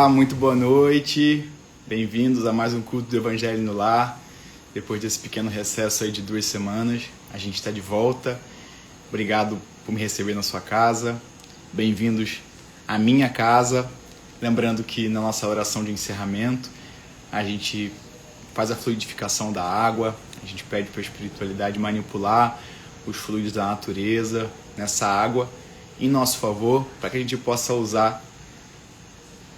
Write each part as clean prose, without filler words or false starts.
Muito boa noite, bem-vindos a mais um culto do Evangelho no Lar. Depois desse pequeno recesso aí de 2 semanas, a gente está de volta. Obrigado por me receber na sua casa, bem-vindos à minha casa. Lembrando que na nossa oração de encerramento, a gente faz a fluidificação da água, a gente pede para a espiritualidade manipular os fluidos da natureza nessa água em nosso favor, para que a gente possa usar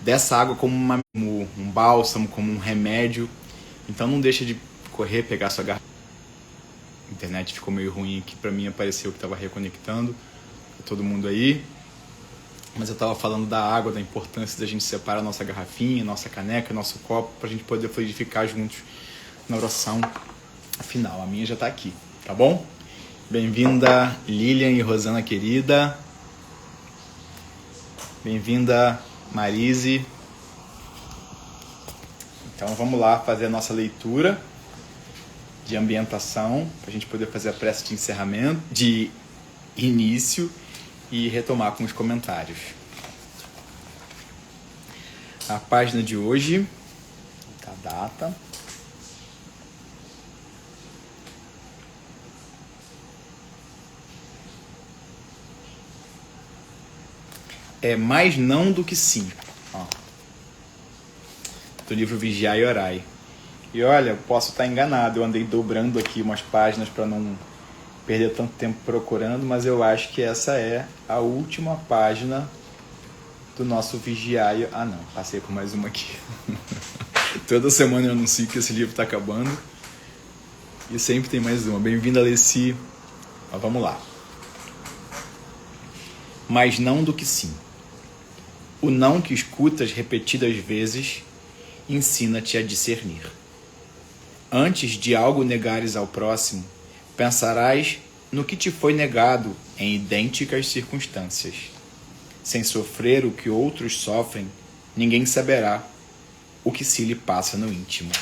dessa água como um bálsamo, como um remédio. Então não deixa de correr, pegar sua garrafa. A internet ficou meio ruim aqui, para mim apareceu que estava reconectando para todo mundo aí. Mas eu estava falando da água, da importância da gente separar a nossa garrafinha, nossa caneca, nosso copo, para a gente poder fluidificar juntos na oração final. A minha já está aqui, tá bom? Bem-vinda Lilian e Rosana querida. Bem-vinda Marise. Então vamos lá fazer a nossa leitura de ambientação, para a gente poder fazer a prece de encerramento, de início e retomar com os comentários. A página de hoje, a data. É mais não do que sim. Ó. Do livro Vigiai e Orai. E olha, posso estar enganado, eu andei dobrando aqui umas páginas para não perder tanto tempo procurando, mas eu acho que essa é a última página do nosso Vigiai. Ah não, passei por mais uma aqui. Toda semana eu anuncio que esse livro está acabando. E sempre tem mais uma. Bem-vinda, Alessi. Mas vamos lá. Mais não do que sim. O não que escutas repetidas vezes ensina-te a discernir. Antes de algo negares ao próximo, pensarás no que te foi negado em idênticas circunstâncias. Sem sofrer o que outros sofrem, ninguém saberá o que se lhe passa no íntimo.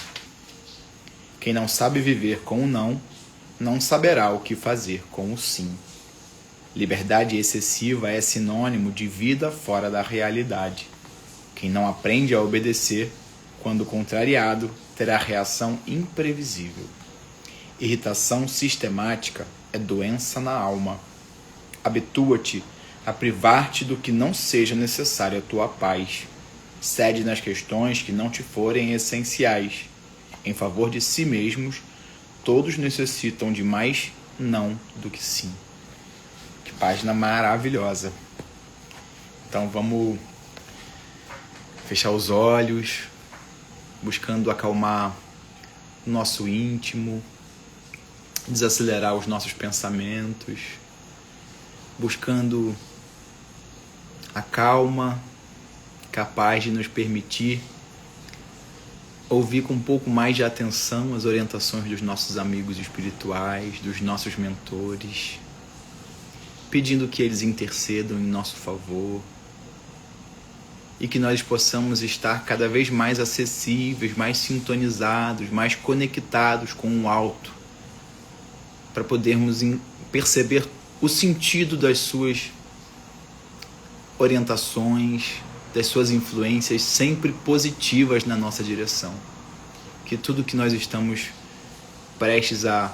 Quem não sabe viver com o não, não saberá o que fazer com o sim. Liberdade excessiva é sinônimo de vida fora da realidade. Quem não aprende a obedecer, quando contrariado, terá reação imprevisível. Irritação sistemática é doença na alma. Habitua-te a privar-te do que não seja necessário à tua paz. Cede nas questões que não te forem essenciais. Em favor de si mesmos, todos necessitam de mais não do que sim. Que página maravilhosa. Então vamos fechar os olhos, buscando acalmar o nosso íntimo, desacelerar os nossos pensamentos, buscando a calma capaz de nos permitir ouvir com um pouco mais de atenção as orientações dos nossos amigos espirituais, dos nossos mentores, pedindo que eles intercedam em nosso favor e que nós possamos estar cada vez mais acessíveis, mais sintonizados, mais conectados com o alto, para podermos perceber o sentido das suas orientações, das suas influências sempre positivas na nossa direção. Que tudo que nós estamos prestes a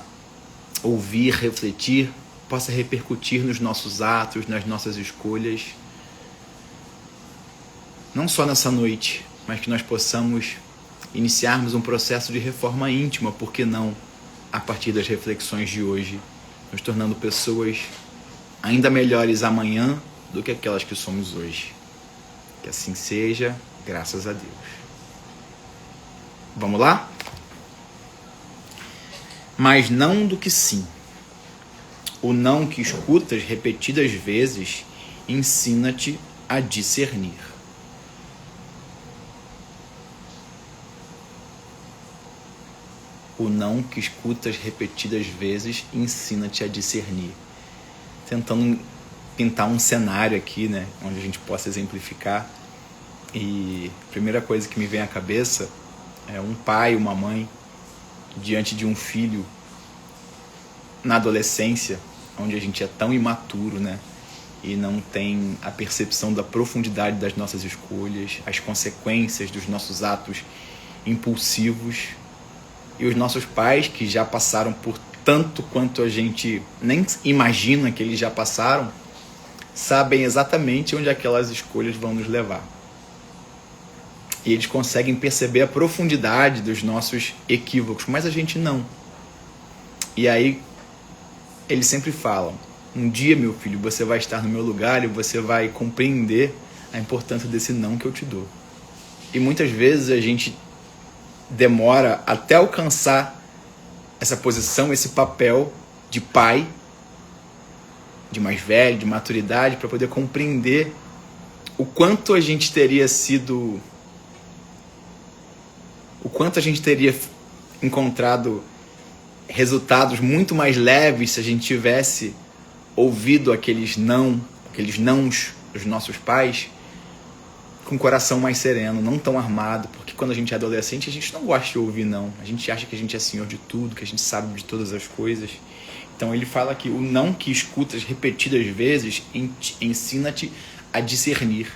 ouvir, refletir, possa repercutir nos nossos atos, nas nossas escolhas, não só nessa noite, mas que nós possamos iniciarmos um processo de reforma íntima, por que não, a partir das reflexões de hoje, nos tornando pessoas ainda melhores amanhã do que aquelas que somos hoje. Que assim seja, graças a Deus. Vamos lá? Mas não do que sim. O não que escutas repetidas vezes ensina-te a discernir. O não que escutas repetidas vezes ensina-te a discernir. Tentando pintar um cenário aqui, né, onde a gente possa exemplificar. E a primeira coisa que me vem à cabeça é um pai, uma mãe, diante de um filho na adolescência, onde a gente é tão imaturo, né? e não tem a percepção da profundidade das nossas escolhas, as consequências dos nossos atos impulsivos. E os nossos pais, que já passaram por tanto quanto a gente nem imagina que eles já passaram, sabem exatamente onde aquelas escolhas vão nos levar. E eles conseguem perceber a profundidade dos nossos equívocos, mas a gente não. E aí, eles sempre falam: um dia, meu filho, você vai estar no meu lugar e você vai compreender a importância desse não que eu te dou. E muitas vezes a gente demora até alcançar essa posição, esse papel de pai, de mais velho, de maturidade, para poder compreender o quanto a gente teria sido... o quanto a gente teria encontrado resultados muito mais leves se a gente tivesse ouvido aqueles nãos dos nossos pais com o coração mais sereno, não tão armado, porque quando a gente é adolescente a gente não gosta de ouvir não, a gente acha que a gente é senhor de tudo, que a gente sabe de todas as coisas. Então ele fala que o não que escutas repetidas vezes ensina-te a discernir.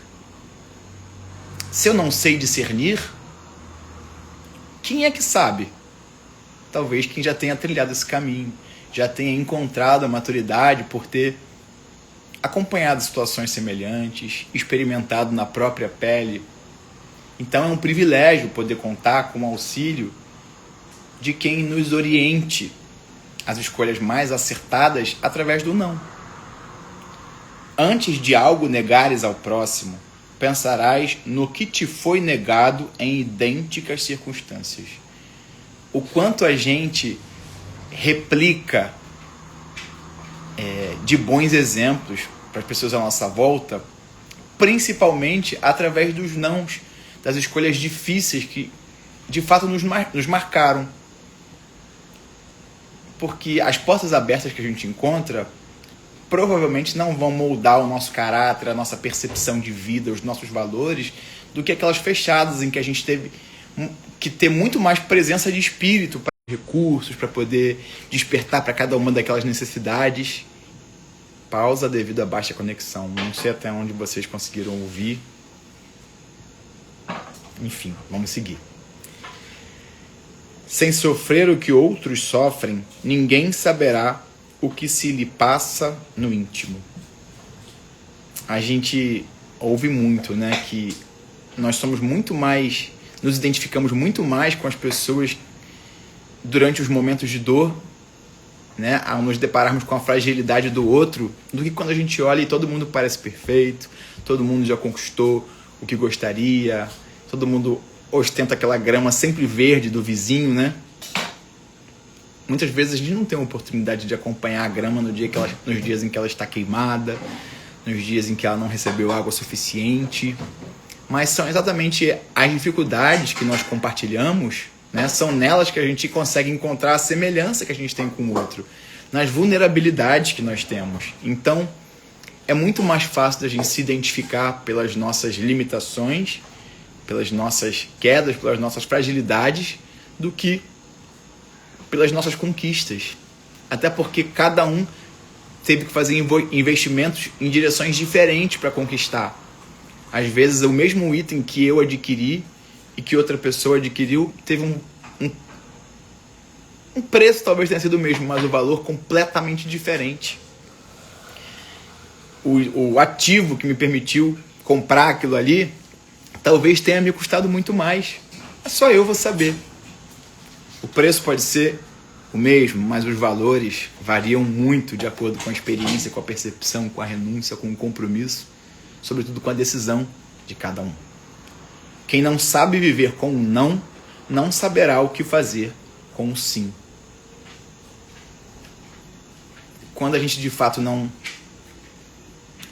Se eu não sei discernir, quem é que sabe? Talvez quem já tenha trilhado esse caminho, já tenha encontrado a maturidade por ter acompanhado situações semelhantes, experimentado na própria pele. Então é um privilégio poder contar com o auxílio de quem nos oriente as escolhas mais acertadas através do não. Antes de algo negares ao próximo, pensarás no que te foi negado em idênticas circunstâncias. O quanto a gente replica de bons exemplos para as pessoas à nossa volta, principalmente através dos nãos, das escolhas difíceis que de fato nos marcaram. Porque as portas abertas que a gente encontra provavelmente não vão moldar o nosso caráter, a nossa percepção de vida, os nossos valores, do que aquelas fechadas em que a gente teve que ter muito mais presença de espírito, para recursos, para poder despertar para cada uma daquelas necessidades. Pausa devido à baixa conexão. Não sei até onde vocês conseguiram ouvir. Enfim, vamos seguir. Sem sofrer o que outros sofrem, ninguém saberá o que se lhe passa no íntimo. A gente ouve muito, né, que nós somos muito mais, nos identificamos muito mais com as pessoas durante os momentos de dor, né, ao nos depararmos com a fragilidade do outro, do que quando a gente olha e todo mundo parece perfeito, todo mundo já conquistou o que gostaria, todo mundo ostenta aquela grama sempre verde do vizinho, né? Muitas vezes a gente não tem a oportunidade de acompanhar a grama nos dias em que ela está queimada, nos dias em que ela não recebeu água suficiente. Mas são exatamente as dificuldades que nós compartilhamos, né? São nelas que a gente consegue encontrar a semelhança que a gente tem com o outro, nas vulnerabilidades que nós temos. Então, é muito mais fácil da gente se identificar pelas nossas limitações, pelas nossas quedas, pelas nossas fragilidades, do que pelas nossas conquistas. Até porque cada um teve que fazer investimentos em direções diferentes para conquistar. Às vezes, o mesmo item que eu adquiri e que outra pessoa adquiriu teve um preço, talvez tenha sido o mesmo, mas o valor completamente diferente. O ativo que me permitiu comprar aquilo ali talvez tenha me custado muito mais. Só eu vou saber. O preço pode ser o mesmo, mas os valores variam muito de acordo com a experiência, com a percepção, com a renúncia, com o compromisso, sobretudo com a decisão de cada um. Quem não sabe viver com um não, não saberá o que fazer com um sim. Quando a gente de fato não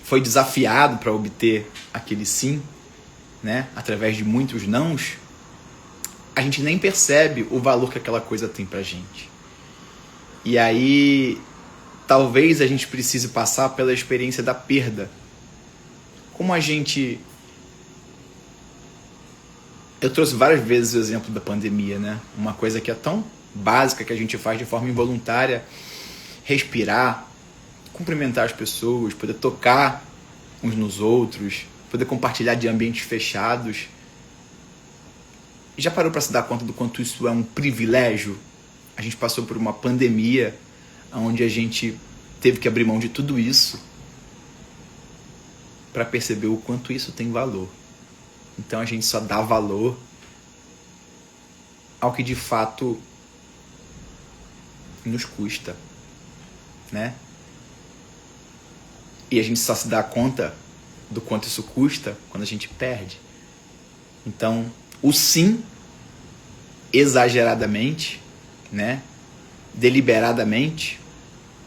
foi desafiado para obter aquele sim, né, através de muitos nãos, a gente nem percebe o valor que aquela coisa tem pra gente. E aí, talvez a gente precise passar pela experiência da perda. Como a gente... Eu trouxe várias vezes o exemplo da pandemia, né? Uma coisa que é tão básica que a gente faz de forma involuntária, respirar, cumprimentar as pessoas, poder tocar uns nos outros, poder compartilhar de ambientes fechados. Já parou para se dar conta do quanto isso é um privilégio? A gente passou por uma pandemia onde a gente teve que abrir mão de tudo isso para perceber o quanto isso tem valor. Então a gente só dá valor ao que de fato nos custa, né? E a gente só se dá conta do quanto isso custa quando a gente perde. Então, o sim, exageradamente, né? Deliberadamente,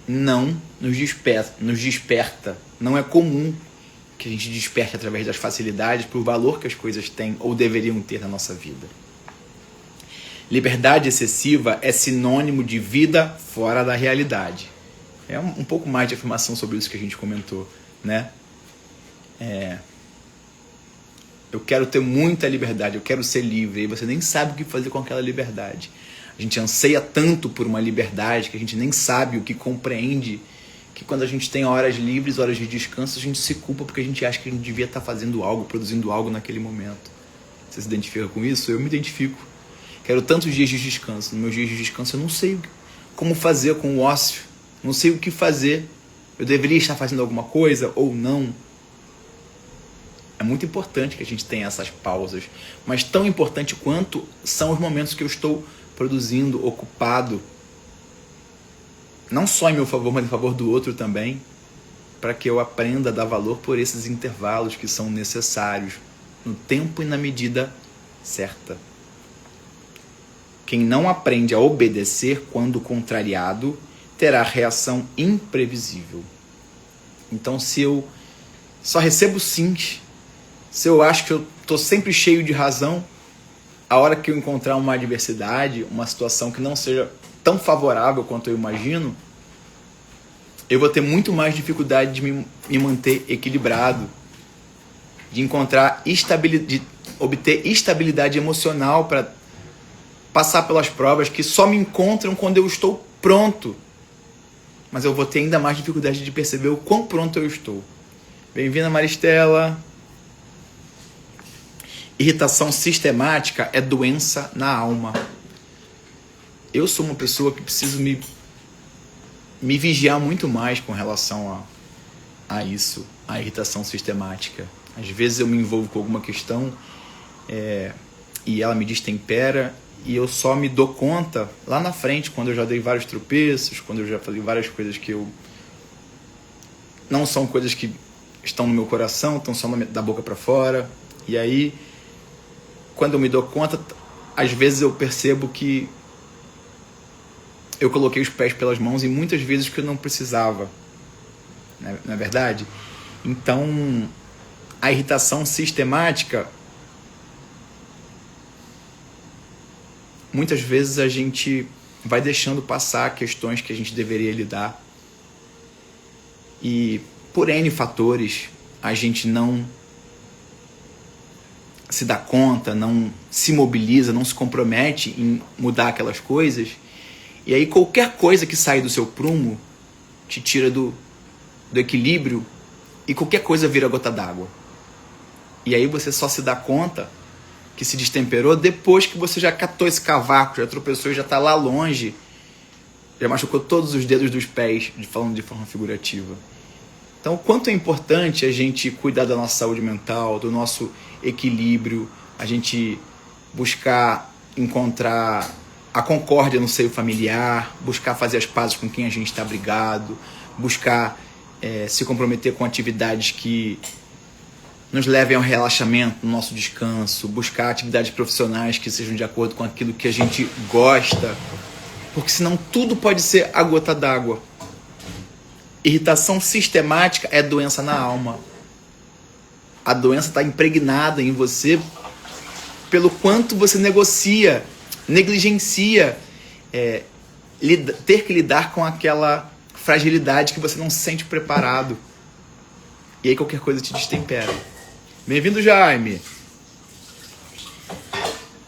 não nos desperta. Não é comum que a gente desperte através das facilidades para o valor que as coisas têm ou deveriam ter na nossa vida. Liberdade excessiva é sinônimo de vida fora da realidade. É um pouco mais de afirmação sobre isso que a gente comentou, né? Eu quero ter muita liberdade, eu quero ser livre, e você nem sabe o que fazer com aquela liberdade. A gente anseia tanto por uma liberdade que a gente nem sabe o que compreende, que quando a gente tem horas livres, horas de descanso, a gente se culpa porque a gente acha que a gente devia estar fazendo algo, produzindo algo naquele momento. Você se identifica com isso? Eu me identifico. Quero tantos dias de descanso. Nos meus dias de descanso eu não sei como fazer com o ócio. Não sei o que fazer. Eu deveria estar fazendo alguma coisa ou não. É muito importante que a gente tenha essas pausas. Mas tão importante quanto são os momentos que eu estou produzindo, ocupado. Não só em meu favor, mas em favor do outro também. Para que eu aprenda a dar valor por esses intervalos que são necessários. No tempo e na medida certa. Quem não aprende a obedecer quando contrariado, terá reação imprevisível. Então, se eu só recebo sims, se eu acho que eu estou sempre cheio de razão, a hora que eu encontrar uma adversidade, uma situação que não seja tão favorável quanto eu imagino, eu vou ter muito mais dificuldade de me manter equilibrado, de encontrar de obter estabilidade emocional para passar pelas provas que só me encontram quando eu estou pronto. Mas eu vou ter ainda mais dificuldade de perceber o quão pronto eu estou. Bem-vinda, Maristela. Irritação sistemática é doença na alma. Eu sou uma pessoa que preciso me vigiar muito mais com relação a isso, a irritação sistemática. Às vezes eu me envolvo com alguma questão e ela me destempera e eu só me dou conta lá na frente, quando eu já dei vários tropeços, quando eu já falei várias coisas que eu... não são coisas que estão no meu coração, estão só da boca para fora. E aí, quando eu me dou conta, às vezes eu percebo que eu coloquei os pés pelas mãos e muitas vezes que eu não precisava. Não é verdade? Então, a irritação sistemática, muitas vezes a gente vai deixando passar questões que a gente deveria lidar. E por N fatores, a gente não se dá conta, não se mobiliza, não se compromete em mudar aquelas coisas. E aí qualquer coisa que sai do seu prumo te tira do equilíbrio e qualquer coisa vira gota d'água. E aí você só se dá conta que se destemperou depois que você já catou esse cavaco, já tropeçou e já está lá longe, já machucou todos os dedos dos pés, falando de forma figurativa. Então, o quanto é importante a gente cuidar da nossa saúde mental, do nosso equilíbrio, a gente buscar encontrar a concórdia no seio familiar, buscar fazer as pazes com quem a gente está brigado, buscar se comprometer com atividades que nos levem ao relaxamento, no nosso descanso, buscar atividades profissionais que sejam de acordo com aquilo que a gente gosta, porque senão tudo pode ser a gota d'água. Irritação sistemática é doença na alma. A doença está impregnada em você pelo quanto você negligencia ter que lidar com aquela fragilidade que você não se sente preparado. E aí qualquer coisa te destempera. Bem-vindo, Jaime.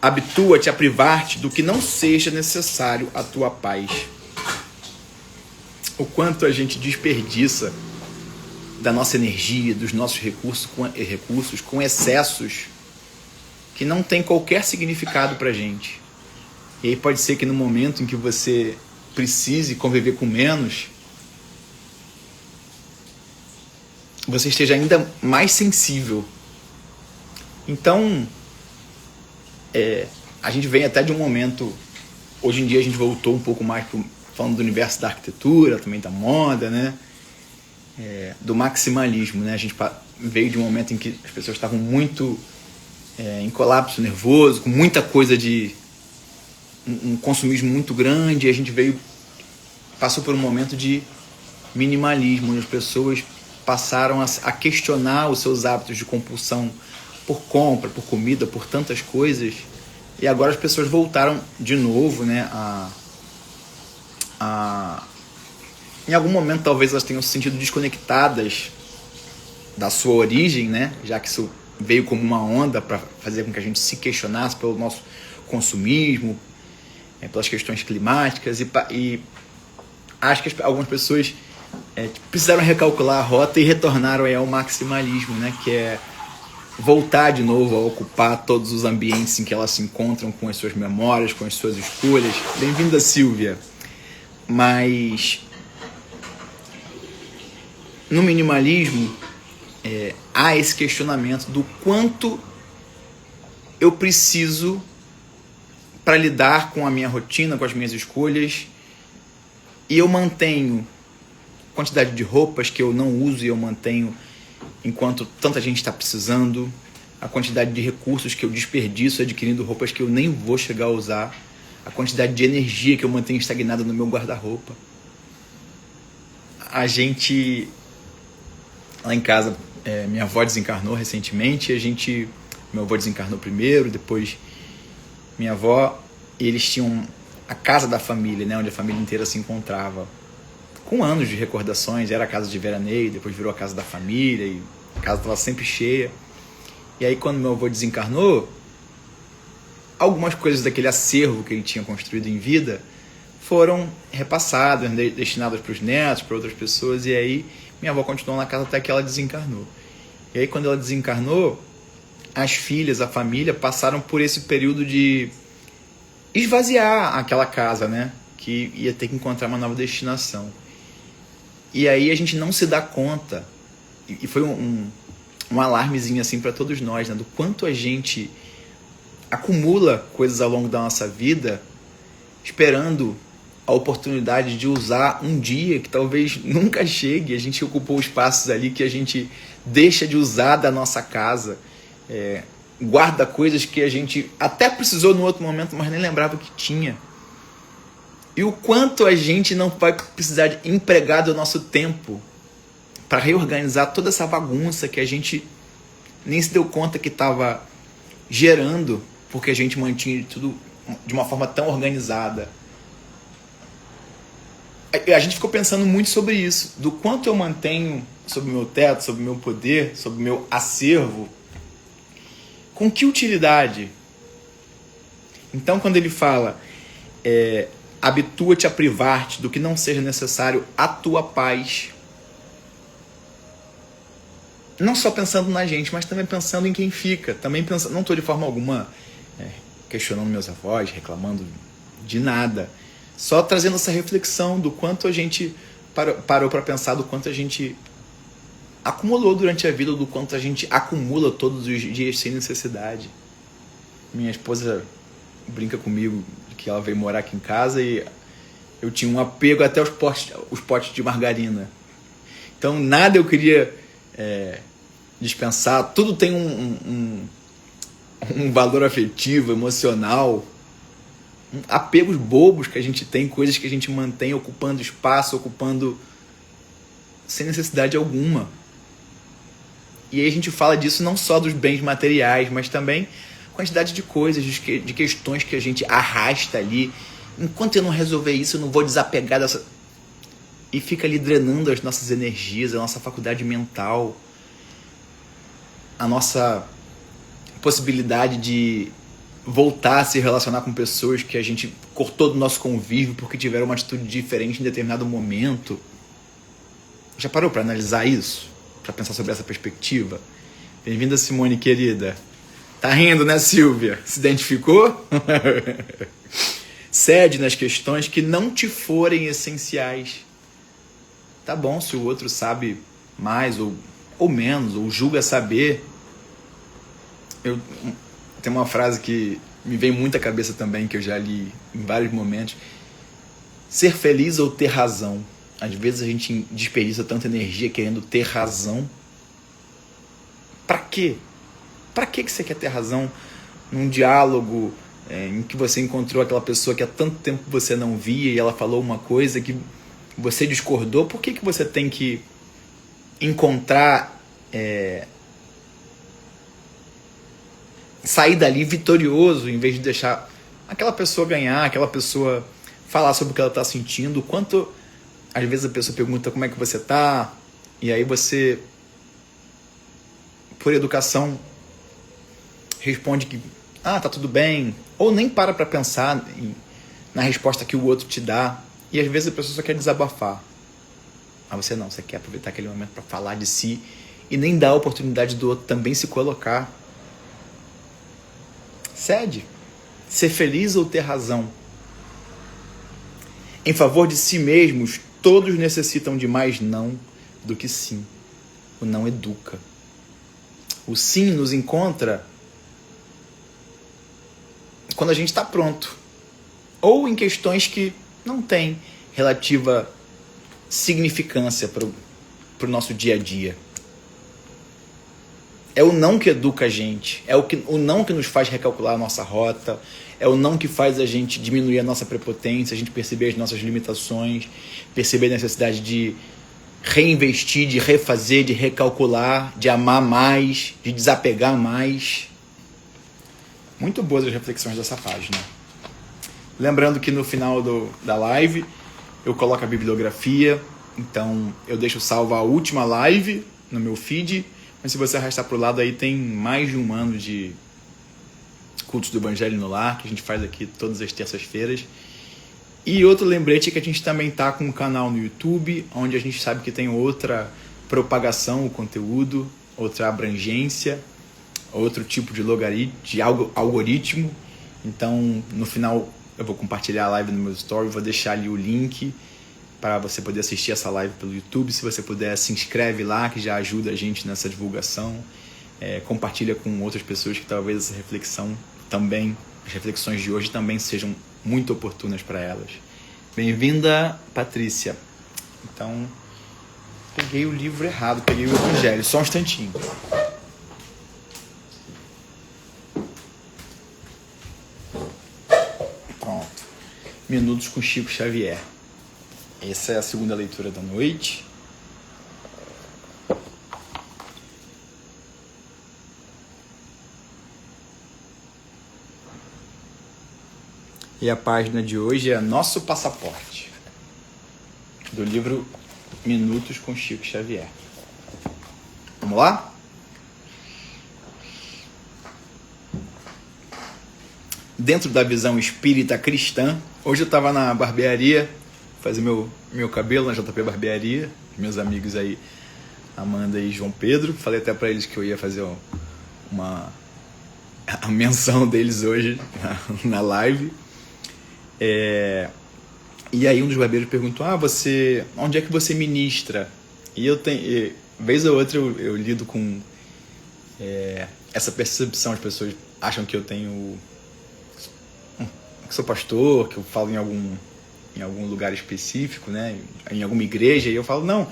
Habitua-te a privar-te do que não seja necessário à tua paz. O quanto a gente desperdiça da nossa energia, dos nossos recursos com excessos que não tem qualquer significado pra gente. E aí pode ser que no momento em que você precise conviver com menos, você esteja ainda mais sensível. Então, a gente vem até de um momento... Hoje em dia a gente voltou um pouco mais falando do universo da arquitetura, também da moda, né? Do maximalismo, né? A gente veio de um momento em que as pessoas estavam muito em colapso nervoso, com muita coisa de um consumismo muito grande, e a gente passou por um momento de minimalismo, onde as pessoas passaram a questionar os seus hábitos de compulsão por compra, por comida, por tantas coisas, e agora as pessoas voltaram de novo, né, em algum momento talvez elas tenham se sentido desconectadas da sua origem, né, já que isso veio como uma onda para fazer com que a gente se questionasse pelo nosso consumismo, pelas questões climáticas, e acho que algumas pessoas precisaram recalcular a rota e retornaram ao maximalismo, né, que é voltar de novo a ocupar todos os ambientes em que elas se encontram, com as suas memórias, com as suas escolhas. Bem-vinda, Silvia. Mas no minimalismo há esse questionamento do quanto eu preciso para lidar com a minha rotina, com as minhas escolhas, e eu mantenho a quantidade de roupas que eu não uso e eu mantenho enquanto tanta gente está precisando, a quantidade de recursos que eu desperdiço adquirindo roupas que eu nem vou chegar a usar, a quantidade de energia que eu mantenho estagnada no meu guarda-roupa. A gente, lá em casa, minha avó desencarnou recentemente, meu avô desencarnou primeiro, depois minha avó, e eles tinham a casa da família, né, onde a família inteira se encontrava, com anos de recordações. Era a casa de veraneio, depois virou a casa da família, e a casa estava sempre cheia. E aí quando meu avô desencarnou, algumas coisas daquele acervo que ele tinha construído em vida foram repassadas, destinadas para os netos, para outras pessoas, e aí minha avó continuou na casa até que ela desencarnou. E aí quando ela desencarnou, as filhas, a família, passaram por esse período de esvaziar aquela casa, né? Que ia ter que encontrar uma nova destinação. E aí a gente não se dá conta, e foi um alarmezinho assim para todos nós, né? Do quanto a gente acumula coisas ao longo da nossa vida, esperando a oportunidade de usar um dia que talvez nunca chegue. A gente ocupou espaços ali que a gente deixa de usar da nossa casa, guarda coisas que a gente até precisou no outro momento, mas nem lembrava que tinha. E o quanto a gente não vai precisar de empregar do nosso tempo para reorganizar toda essa bagunça que a gente nem se deu conta que estava gerando, porque a gente mantinha tudo de uma forma tão organizada. A gente ficou pensando muito sobre isso, do quanto eu mantenho sob o meu teto, sob o meu poder, sob o meu acervo, com que utilidade? Então quando ele fala... habitua-te a privar-te do que não seja necessário à tua paz. Não só pensando na gente, mas também pensando em quem fica. Também pensando, não estou de forma alguma questionando meus avós, reclamando de nada. Só trazendo essa reflexão do quanto a gente parou para pensar, do quanto a gente acumulou durante a vida, do quanto a gente acumula todos os dias sem necessidade. Minha esposa brinca comigo que ela veio morar aqui em casa e eu tinha um apego até os potes de margarina. Então nada eu queria dispensar, tudo tem um valor afetivo, emocional, apegos bobos que a gente tem, coisas que a gente mantém ocupando espaço, ocupando sem necessidade alguma. E aí a gente fala disso não só dos bens materiais, mas também quantidade de coisas, de questões que a gente arrasta ali. Enquanto eu não resolver isso, eu não vou desapegar dessa... E fica ali drenando as nossas energias, a nossa faculdade mental, a nossa possibilidade de voltar a se relacionar com pessoas que a gente cortou do nosso convívio porque tiveram uma atitude diferente em determinado momento. Já parou para analisar isso? para pensar sobre essa perspectiva? Bem-vinda, Simone, querida. Tá rindo, né, Silvia? Se identificou? Cede nas questões que não te forem essenciais. Tá bom se o outro sabe mais ou menos, ou julga saber. Tem uma frase que me vem muito à cabeça também, que eu já li em vários momentos. Ser feliz ou ter razão? Às vezes a gente desperdiça tanta energia querendo ter razão. Pra quê? Pra que você quer ter razão num diálogo em que você encontrou aquela pessoa que há tanto tempo você não via e ela falou uma coisa que você discordou? Por que você tem que encontrar, sair dali vitorioso em vez de deixar aquela pessoa ganhar, aquela pessoa falar sobre o que ela está sentindo? Quanto às vezes a pessoa pergunta como é que você está, e aí você, por educação, responde que tá tudo bem, ou nem para pensar na resposta que o outro te dá, e às vezes a pessoa só quer desabafar. Mas você não, você quer aproveitar aquele momento para falar de si e nem dar a oportunidade do outro também se colocar. Cede. Ser feliz ou ter razão? Em favor de si mesmos, todos necessitam de mais não do que sim. O não educa. O sim nos encontra quando a gente está pronto, ou em questões que não têm relativa significância para o nosso dia a dia. É o não que educa a gente, é o não que nos faz recalcular a nossa rota, é o não que faz a gente diminuir a nossa prepotência, a gente perceber as nossas limitações, perceber a necessidade de reinvestir, de refazer, de recalcular, de amar mais, de desapegar mais. Muito boas as reflexões dessa página. Lembrando que no final da live eu coloco a bibliografia, então eu deixo salva a última live no meu feed, mas se você arrastar para o lado aí tem mais de um ano de cultos do Evangelho no Lar, que a gente faz aqui todas as terças-feiras. E outro lembrete é que a gente também está com um canal no YouTube, onde a gente sabe que tem outra propagação, o conteúdo, outra abrangência, outro tipo de algoritmo. Então, no final, eu vou compartilhar a live no meu story, vou deixar ali o link para você poder assistir essa live pelo YouTube. Se você puder, se inscreve lá, que já ajuda a gente nessa divulgação. Compartilha com outras pessoas que talvez essa reflexão também, as reflexões de hoje também sejam muito oportunas para elas. Bem-vinda, Patrícia. Então, peguei o livro errado, peguei o Evangelho. Só um instantinho. Pronto. Minutos com Chico Xavier. Essa é a segunda leitura da noite. E a página de hoje é Nosso Passaporte, do livro Minutos com Chico Xavier. Vamos lá? Dentro da visão espírita cristã, hoje eu estava na barbearia, fazer meu cabelo na JP Barbearia, meus amigos aí, Amanda e João Pedro. Falei até para eles que eu ia fazer a menção deles hoje na live. E aí um dos barbeiros perguntou: onde é que você ministra? E eu tenho, vez ou outra eu lido com essa percepção. As pessoas acham que eu tenho, que sou pastor, que eu falo em algum lugar específico, né? Em alguma igreja, e eu falo, não,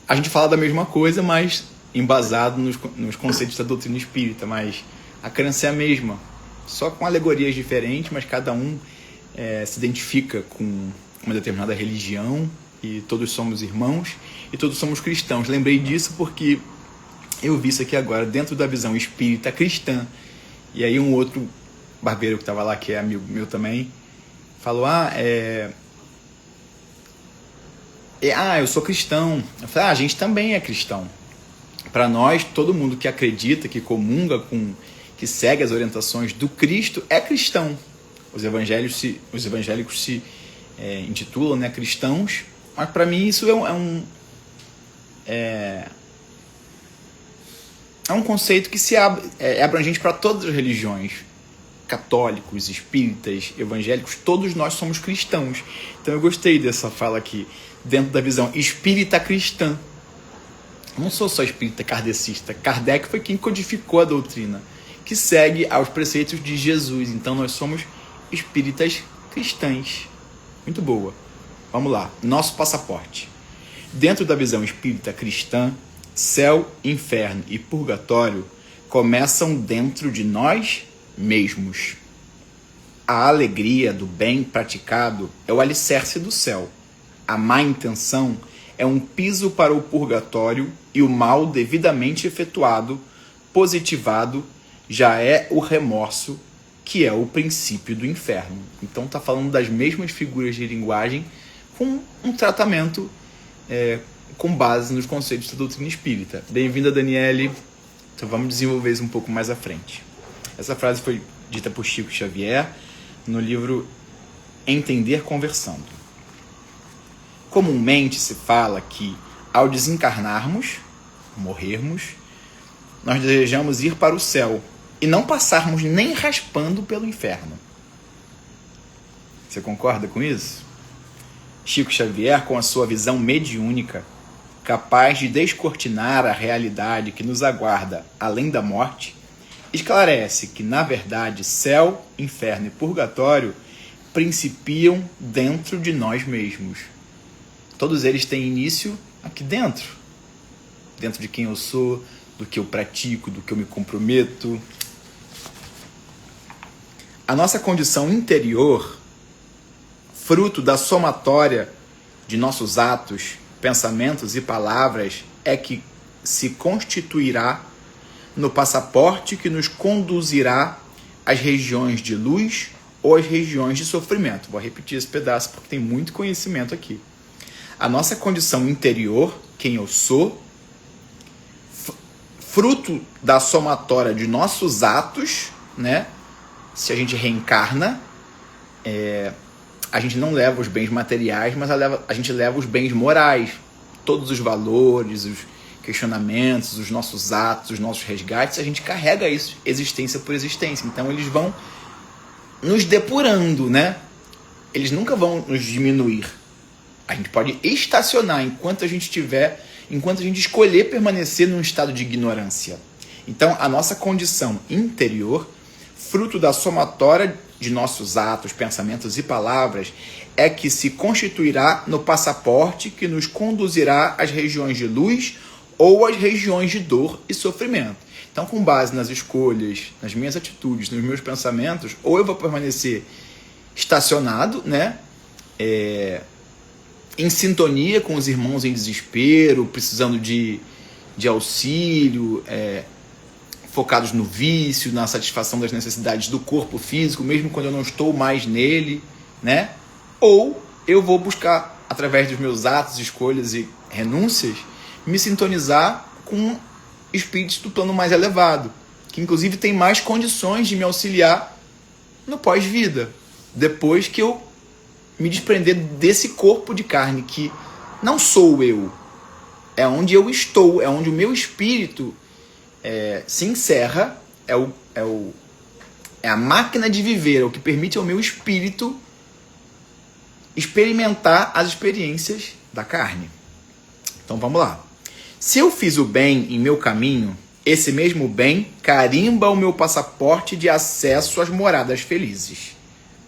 a gente fala da mesma coisa, mas embasado nos conceitos da doutrina espírita, mas a crença é a mesma, só com alegorias diferentes, mas cada um se identifica com uma determinada religião, e todos somos irmãos e todos somos cristãos. Lembrei disso porque eu vi isso aqui agora dentro da visão espírita cristã. E aí um outro barbeiro que estava lá, que é amigo meu também, falou: eu sou cristão. Eu falei: a gente também é cristão. Para nós, todo mundo que acredita, que comunga que segue as orientações do Cristo é cristão. Os evangélicos se intitulam, né, cristãos, mas para mim isso É um conceito que é abrangente para todas as religiões. Católicos, espíritas, evangélicos, todos nós somos cristãos. Então eu gostei dessa fala aqui, dentro da visão espírita cristã. Eu não sou só espírita kardecista. Kardec foi quem codificou a doutrina, que segue aos preceitos de Jesus. Então nós somos espíritas cristãs. Muito boa. Vamos lá. Nosso passaporte. Dentro da visão espírita cristã, céu, inferno e purgatório começam dentro de nós mesmos. A alegria do bem praticado é o alicerce do céu. A má intenção é um piso para o purgatório e o mal devidamente efetuado, positivado, já é o remorso, que é o princípio do inferno. Então está falando das mesmas figuras de linguagem com um tratamento com base nos conceitos da doutrina espírita. Bem-vinda, Daniele. Então vamos desenvolver isso um pouco mais à frente. Essa frase foi dita por Chico Xavier no livro Entender Conversando. Comumente se fala que, ao desencarnarmos, morrermos, nós desejamos ir para o céu e não passarmos nem raspando pelo inferno. Você concorda com isso? Chico Xavier, com a sua visão mediúnica, capaz de descortinar a realidade que nos aguarda além da morte, esclarece que, na verdade, céu, inferno e purgatório principiam dentro de nós mesmos. Todos eles têm início aqui dentro. Dentro de quem eu sou, do que eu pratico, do que eu me comprometo. A nossa condição interior, fruto da somatória de nossos atos, pensamentos e palavras, é que se constituirá no passaporte que nos conduzirá às regiões de luz ou às regiões de sofrimento. Vou repetir esse pedaço porque tem muito conhecimento aqui. A nossa condição interior, quem eu sou, fruto da somatória de nossos atos, né? Se a gente reencarna, a gente não leva os bens materiais, mas a gente leva os bens morais, todos os valores, os questionamentos, os nossos atos, os nossos resgates, a gente carrega isso, existência por existência. Então eles vão nos depurando, né? Eles nunca vão nos diminuir. A gente pode estacionar enquanto a gente escolher permanecer num estado de ignorância. Então a nossa condição interior, fruto da somatória de nossos atos, pensamentos e palavras, é que se constituirá no passaporte que nos conduzirá às regiões de luz ou às regiões de dor e sofrimento. Então, com base nas escolhas, nas minhas atitudes, nos meus pensamentos, ou eu vou permanecer estacionado, né? Em sintonia com os irmãos em desespero, precisando de auxílio, focados no vício, na satisfação das necessidades do corpo físico, mesmo quando eu não estou mais nele, né? Ou eu vou buscar, através dos meus atos, escolhas e renúncias, me sintonizar com espíritos do plano mais elevado, que inclusive tem mais condições de me auxiliar no pós-vida, depois que eu me desprender desse corpo de carne que não sou eu, é onde eu estou, é onde o meu espírito se encerra, é a máquina de viver, é o que permite ao meu espírito experimentar as experiências da carne. Então vamos lá. Se eu fiz o bem em meu caminho, esse mesmo bem carimba o meu passaporte de acesso às moradas felizes.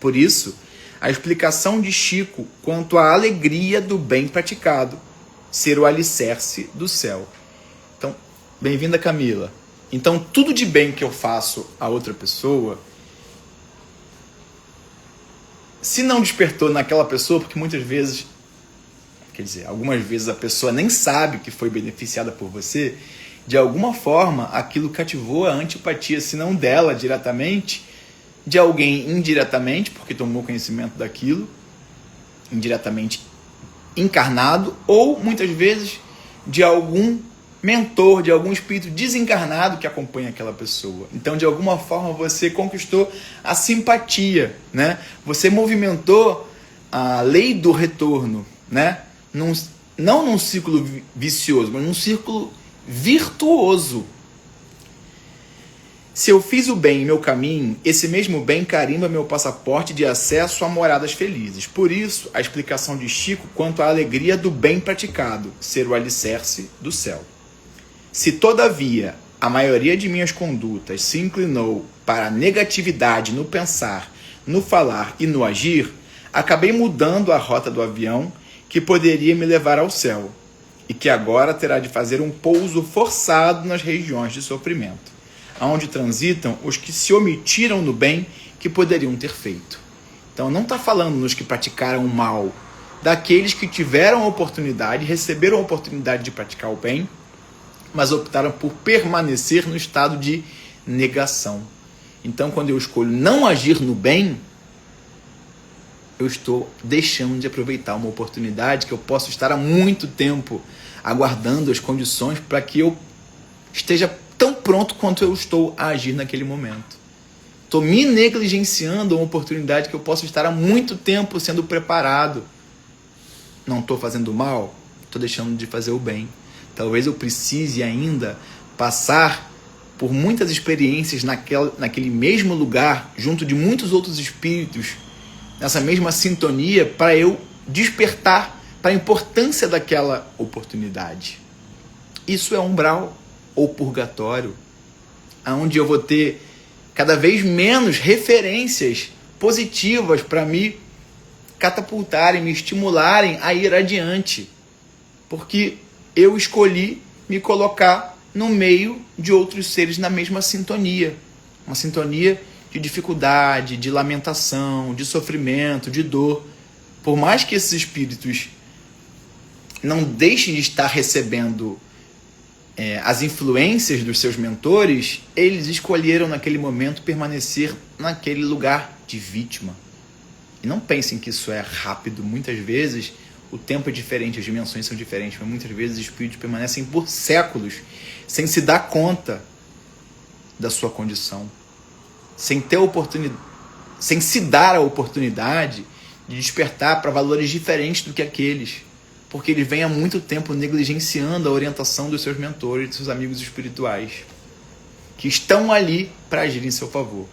Por isso, a explicação de Chico quanto à alegria do bem praticado ser o alicerce do céu. Então, bem-vinda, Camila. Então, tudo de bem que eu faço a outra pessoa, se não despertou naquela pessoa, porque muitas vezes, algumas vezes a pessoa nem sabe que foi beneficiada por você, de alguma forma aquilo cativou a antipatia, se não dela diretamente, de alguém indiretamente, porque tomou conhecimento daquilo, indiretamente encarnado, ou muitas vezes de algum mentor, de algum espírito desencarnado que acompanha aquela pessoa. Então, de alguma forma, você conquistou a simpatia, né? Você movimentou a lei do retorno, né? Não num círculo vicioso, mas num círculo virtuoso. Se eu fiz o bem em meu caminho, esse mesmo bem carimba meu passaporte de acesso a moradas felizes. Por isso, a explicação de Chico quanto à alegria do bem praticado, ser o alicerce do céu. Se, todavia, a maioria de minhas condutas se inclinou para a negatividade no pensar, no falar e no agir, acabei mudando a rota do avião que poderia me levar ao céu, e que agora terá de fazer um pouso forçado nas regiões de sofrimento, aonde transitam os que se omitiram no bem que poderiam ter feito. Então não está falando nos que praticaram o mal, daqueles que tiveram a oportunidade, receberam a oportunidade de praticar o bem, mas optaram por permanecer no estado de negação. Então quando eu escolho não agir no bem, eu estou deixando de aproveitar uma oportunidade que eu posso estar há muito tempo aguardando as condições para que eu esteja tão pronto quanto eu estou a agir naquele momento. Estou me negligenciando uma oportunidade que eu posso estar há muito tempo sendo preparado. Não estou fazendo mal, estou deixando de fazer o bem. Talvez eu precise ainda passar por muitas experiências naquele mesmo lugar, junto de muitos outros espíritos, nessa mesma sintonia, para eu despertar para a importância daquela oportunidade. Isso é umbral ou purgatório, onde eu vou ter cada vez menos referências positivas para me catapultarem, me estimularem a ir adiante, porque eu escolhi me colocar no meio de outros seres na mesma sintonia, uma sintonia de dificuldade, de lamentação, de sofrimento, de dor. Por mais que esses espíritos não deixem de estar recebendo as influências dos seus mentores, eles escolheram naquele momento permanecer naquele lugar de vítima. E não pensem que isso é rápido. Muitas vezes o tempo é diferente, as dimensões são diferentes, mas muitas vezes os espíritos permanecem por séculos sem se dar conta da sua condição, sem ter oportunidade, sem se dar a oportunidade de despertar para valores diferentes do que aqueles, porque ele vem há muito tempo negligenciando a orientação dos seus mentores, dos seus amigos espirituais, que estão ali para agir em seu favor,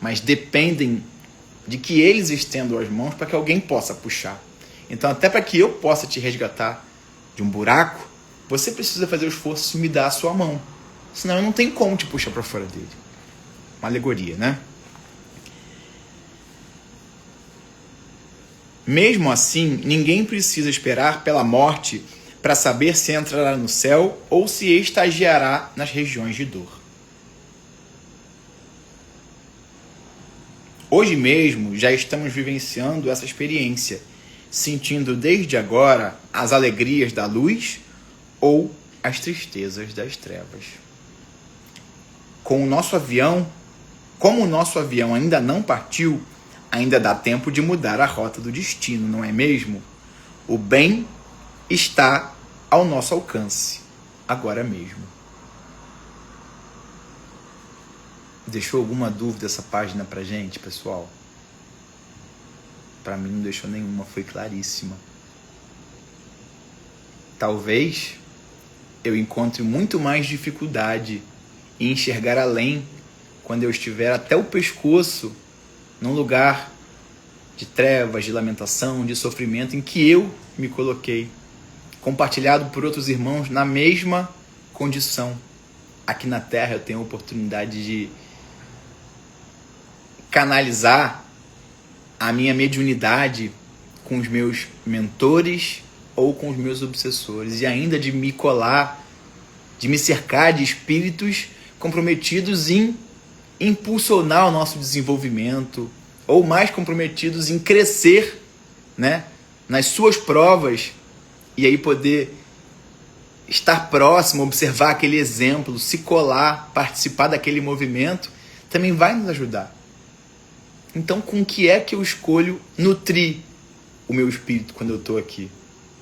mas dependem de que eles estendam as mãos para que alguém possa puxar. Então, até para que eu possa te resgatar de um buraco, você precisa fazer o esforço de me dar a sua mão, senão eu não tenho como te puxar para fora dele. Uma alegoria, né? Mesmo assim, ninguém precisa esperar pela morte para saber se entrará no céu ou se estagiará nas regiões de dor. Hoje mesmo já estamos vivenciando essa experiência, sentindo desde agora as alegrias da luz ou as tristezas das trevas. Como o nosso avião ainda não partiu, ainda dá tempo de mudar a rota do destino, não é mesmo? O bem está ao nosso alcance, agora mesmo. Deixou alguma dúvida essa página pra gente, pessoal? Para mim não deixou nenhuma, foi claríssima. Talvez eu encontre muito mais dificuldade em enxergar além quando eu estiver até o pescoço num lugar de trevas, de lamentação, de sofrimento em que eu me coloquei, compartilhado por outros irmãos na mesma condição. Aqui na Terra eu tenho a oportunidade de canalizar a minha mediunidade com os meus mentores ou com os meus obsessores, e ainda de me colar, de me cercar de espíritos comprometidos em impulsionar o nosso desenvolvimento, ou mais comprometidos em crescer, né, nas suas provas, e aí poder estar próximo, observar aquele exemplo, se colar, participar daquele movimento, também vai nos ajudar. Então, com o que é que eu escolho nutrir o meu espírito quando eu estou aqui?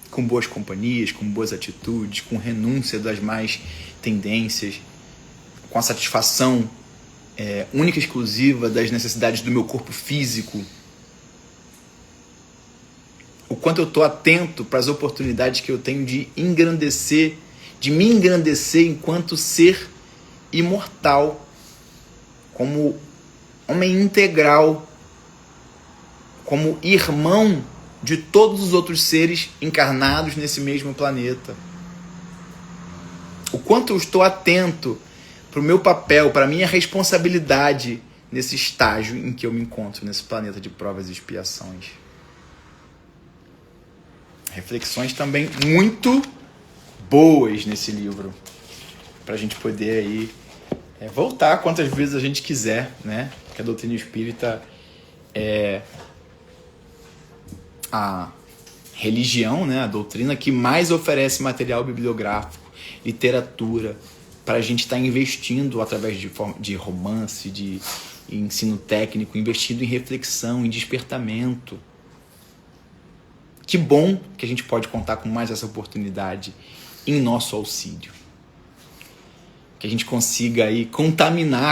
Com boas companhias, com boas atitudes, com renúncia das más tendências, com a satisfação única e exclusiva das necessidades do meu corpo físico. O quanto eu estou atento para as oportunidades que eu tenho de engrandecer, de me engrandecer enquanto ser imortal, como homem integral, como irmão de todos os outros seres encarnados nesse mesmo planeta. O quanto eu estou atento para o meu papel, para a minha responsabilidade nesse estágio em que eu me encontro, nesse planeta de provas e expiações. Reflexões também muito boas nesse livro, para a gente poder aí voltar quantas vezes a gente quiser, né? Que a doutrina espírita é a religião, né? A doutrina que mais oferece material bibliográfico, literatura, para a gente estar investindo através de romance, de ensino técnico, investindo em reflexão, em despertamento. Que bom que a gente pode contar com mais essa oportunidade em nosso auxílio. Que a gente consiga aí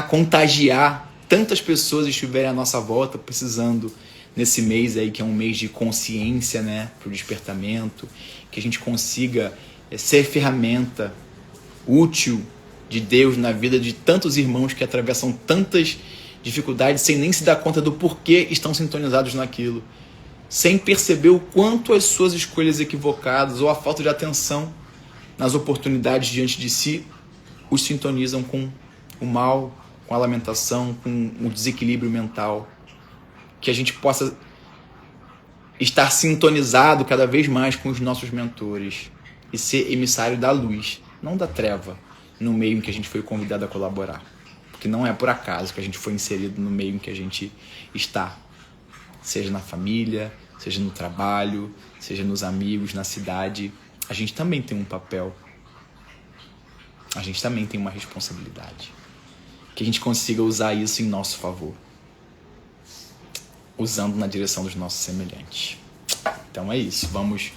contagiar tantas pessoas que estiverem à nossa volta precisando nesse mês aí, que é um mês de consciência, né, para o despertamento. Que a gente consiga ser ferramenta útil de Deus na vida de tantos irmãos que atravessam tantas dificuldades sem nem se dar conta do porquê estão sintonizados naquilo, sem perceber o quanto as suas escolhas equivocadas ou a falta de atenção nas oportunidades diante de si os sintonizam com o mal, com a lamentação, com o desequilíbrio mental. Que a gente possa estar sintonizado cada vez mais com os nossos mentores e ser emissário da luz, não da treva, no meio em que a gente foi convidado a colaborar. Porque não é por acaso que a gente foi inserido no meio em que a gente está. Seja na família, seja no trabalho, seja nos amigos, na cidade. A gente também tem um papel. A gente também tem uma responsabilidade. Que a gente consiga usar isso em nosso favor. Usando na direção dos nossos semelhantes. Então é isso. Vamos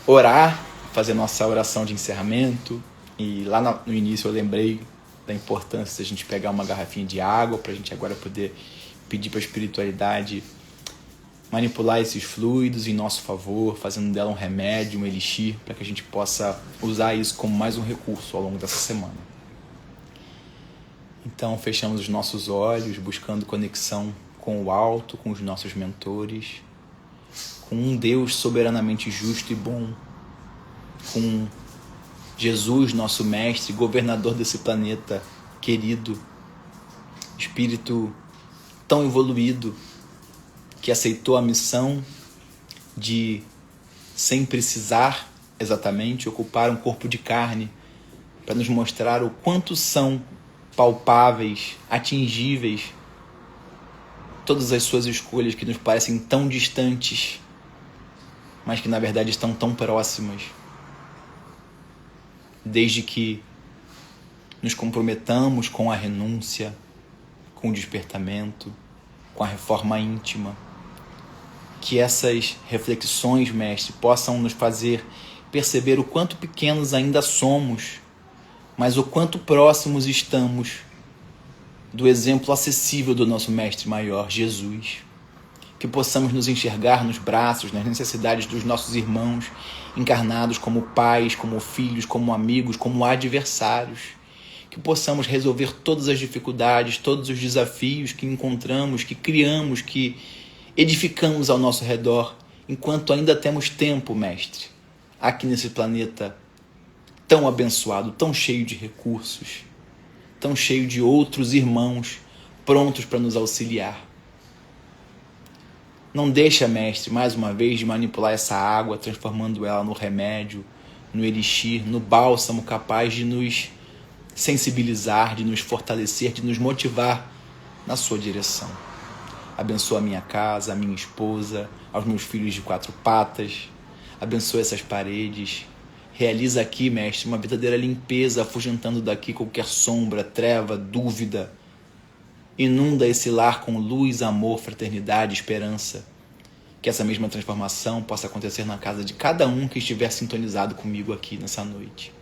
orar, fazer nossa oração de encerramento. E lá no início eu lembrei da importância de a gente pegar uma garrafinha de água para a gente agora poder pedir para a espiritualidade manipular esses fluidos em nosso favor, fazendo dela um remédio, um elixir, para que a gente possa usar isso como mais um recurso ao longo dessa semana. Então fechamos os nossos olhos, buscando conexão com o alto, com os nossos mentores, com um Deus soberanamente justo e bom, com Jesus, nosso mestre, governador desse planeta querido, espírito tão evoluído, que aceitou a missão de, sem precisar exatamente, ocupar um corpo de carne para nos mostrar o quanto são palpáveis, atingíveis, todas as suas escolhas que nos parecem tão distantes, mas que na verdade estão tão próximas. Desde que nos comprometamos com a renúncia, com o despertamento, com a reforma íntima, que essas reflexões, mestre, possam nos fazer perceber o quanto pequenos ainda somos, mas o quanto próximos estamos do exemplo acessível do nosso mestre maior, Jesus. Que possamos nos enxergar nos braços, nas necessidades dos nossos irmãos encarnados como pais, como filhos, como amigos, como adversários. Que possamos resolver todas as dificuldades, todos os desafios que encontramos, que criamos, que edificamos ao nosso redor, enquanto ainda temos tempo, mestre, aqui nesse planeta tão abençoado, tão cheio de recursos, tão cheio de outros irmãos prontos para nos auxiliar. Não deixa, mestre, mais uma vez, de manipular essa água, transformando ela no remédio, no elixir, no bálsamo capaz de nos sensibilizar, de nos fortalecer, de nos motivar na sua direção. Abençoa a minha casa, a minha esposa, aos meus filhos de 4 patas. Abençoa essas paredes. Realiza aqui, mestre, uma verdadeira limpeza, afugentando daqui qualquer sombra, treva, dúvida. Inunda esse lar com luz, amor, fraternidade, esperança. Que essa mesma transformação possa acontecer na casa de cada um que estiver sintonizado comigo aqui nessa noite.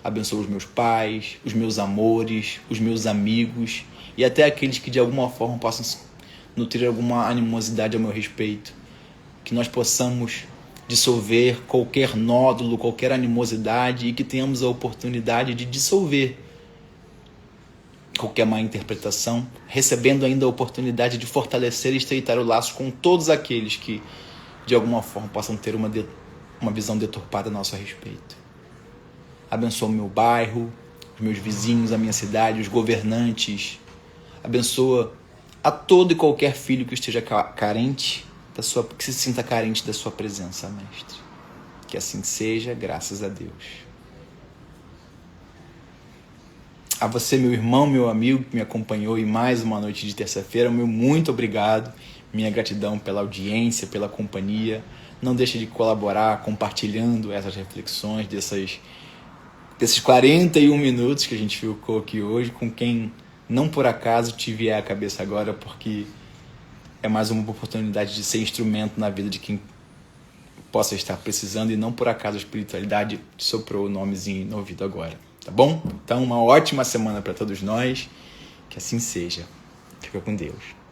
Abençoa os meus pais, os meus amores, os meus amigos e até aqueles que de alguma forma possam nutrir alguma animosidade ao meu respeito. Que nós possamos dissolver qualquer nódulo, qualquer animosidade e que tenhamos a oportunidade de dissolver qualquer má interpretação, recebendo ainda a oportunidade de fortalecer e estreitar o laço com todos aqueles que, de alguma forma, possam ter uma visão deturpada a nosso respeito. Abençoa o meu bairro, os meus vizinhos, a minha cidade, os governantes. Abençoa a todo e qualquer filho que esteja carente, que se sinta carente da sua presença, Mestre. Que assim seja, graças a Deus. A você, meu irmão, meu amigo, que me acompanhou em mais uma noite de terça-feira, meu muito obrigado. Minha gratidão pela audiência, pela companhia. Não deixe de colaborar compartilhando essas reflexões desses 41 minutos que a gente ficou aqui hoje, com quem não por acaso te vier à cabeça agora, porque é mais uma oportunidade de ser instrumento na vida de quem possa estar precisando, e não por acaso a espiritualidade te soprou o nomezinho no ouvido agora, tá bom? Então, uma ótima semana para todos nós, que assim seja. Fica com Deus.